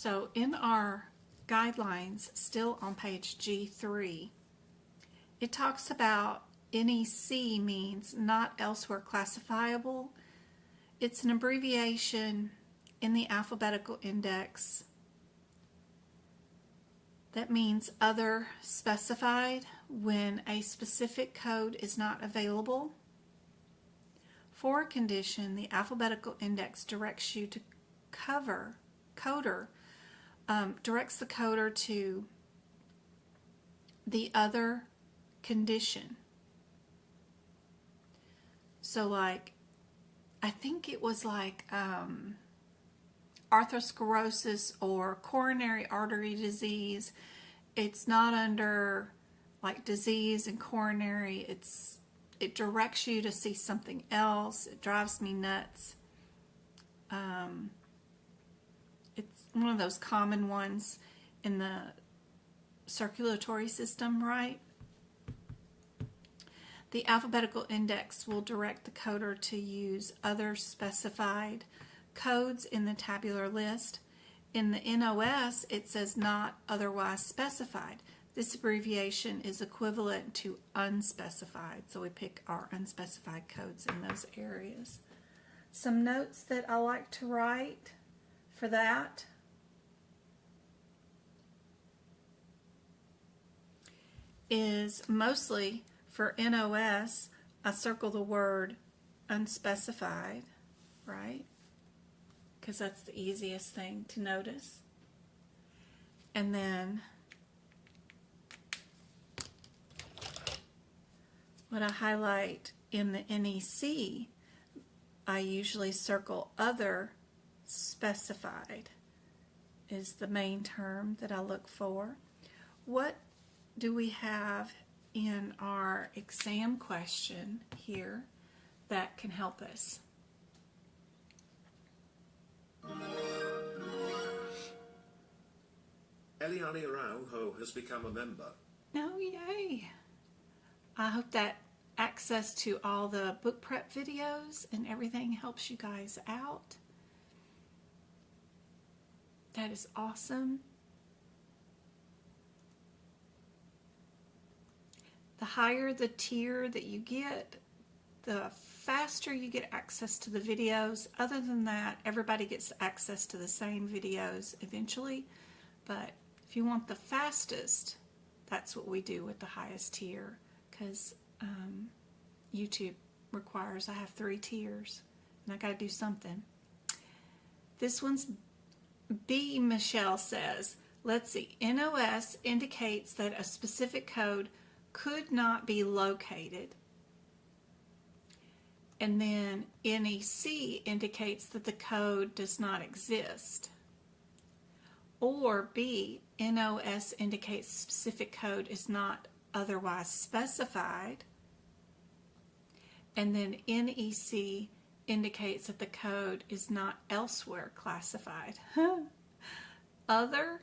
So in our guidelines, still on page G3, it talks about NEC means not elsewhere classifiable. It's an abbreviation in the alphabetical index that means other specified when a specific code is not available. For a condition, the alphabetical index directs you to directs the coder to the other condition. So like, I think it was like arthrosclerosis or coronary artery disease. It's not under like disease and coronary. It directs you to see something else. It drives me nuts. It's one of those common ones in the circulatory system, right? The alphabetical index will direct the coder to use other specified codes in the tabular list. In the NOS, it says not otherwise specified. This abbreviation is equivalent to unspecified, so we pick our unspecified codes in those areas. Some notes that I like to write for that. Is mostly for NOS, I circle the word unspecified, right? Because that's the easiest thing to notice. And then what I highlight in the NEC, I usually circle other specified is the main term that I look for. What do we have in our exam question here that can help us? Eliane Araujo has become a member. Oh, yay! I hope that access to all the book prep videos and everything helps you guys out. That is awesome. The higher the tier that you get, the faster you get access to the videos. Other than that, everybody gets access to the same videos eventually. But if you want the fastest, that's what we do with the highest tier, because YouTube requires I have 3 tiers, and I got to do something. This one's B. Michelle says, let's see, NOS indicates that a specific code could not be located. And then NEC indicates that the code does not exist. Or B, NOS indicates specific code is not otherwise specified. And then NEC indicates that the code is not elsewhere classified. Other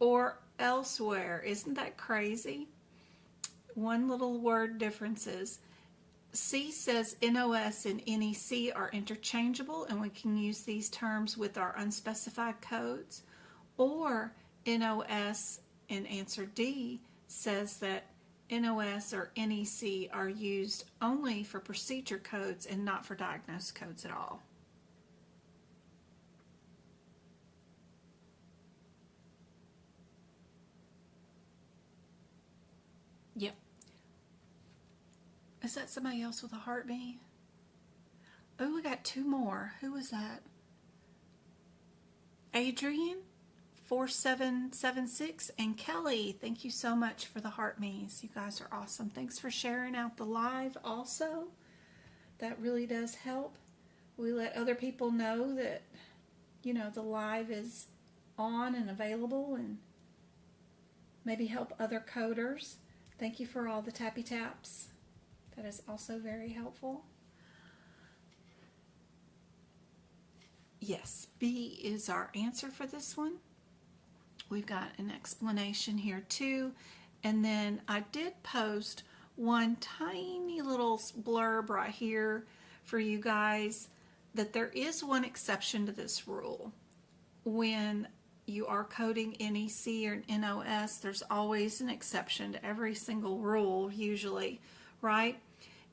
or elsewhere. Isn't that crazy? One little word differences. C says NOS and NEC are interchangeable, and we can use these terms with our unspecified codes. Or NOS in answer D says that NOS or NEC are used only for procedure codes and not for diagnosis codes at all. Yep. Is that somebody else with a heartbeat? Oh, we got 2 more. Who was that? Adrian 4776 and Kelly. Thank you so much for the heart me's. You guys are awesome. Thanks for sharing out the live also. That really does help. We let other people know that, you know, the live is on and available, and maybe help other coders. Thank you for all the tappy taps. That is also very helpful. Yes, B is our answer for this one. We've got an explanation here too. And then I did post one tiny little blurb right here for you guys that there is one exception to this rule. When you are coding NEC or NOS, there's always an exception to every single rule, usually, right?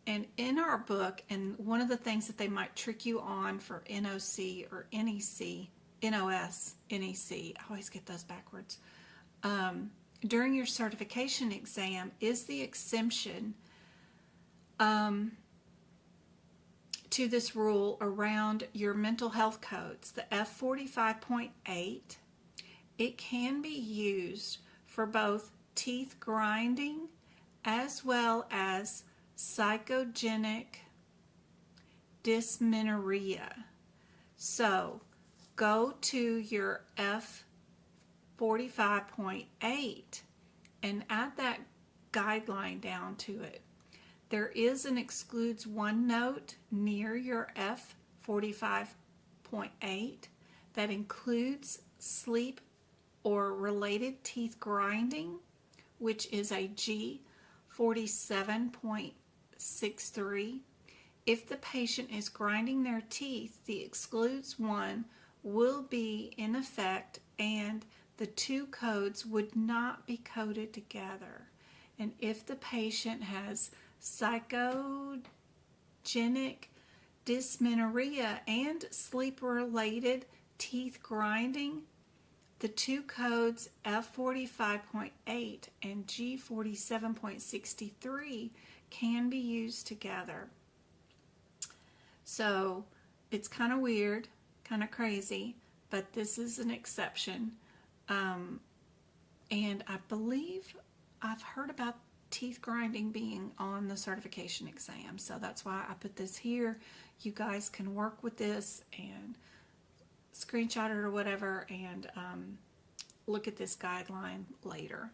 And in our book, and one of the things that they might trick you on for NOC or NEC, NOS, NEC, I always get those backwards, during your certification exam is the exemption to this rule around your mental health codes, the F45.8. It can be used for both teeth grinding as well as psychogenic dysmenorrhea. So go to your F45.8 and add that guideline down to it. There is an excludes one note near your F45.8 that includes sleep or related teeth grinding, which is a G47.63. If the patient is grinding their teeth, the excludes one will be in effect and the two codes would not be coded together. And if the patient has psychogenic dysmenorrhea and sleep-related teeth grinding, the two codes F45.8 and G47.63 can be used together. So it's kind of weird, kind of crazy, but this is an exception. And I believe I've heard about teeth grinding being on the certification exam, so that's why I put this here. You guys can work with this and screenshot it or whatever and look at this guideline later.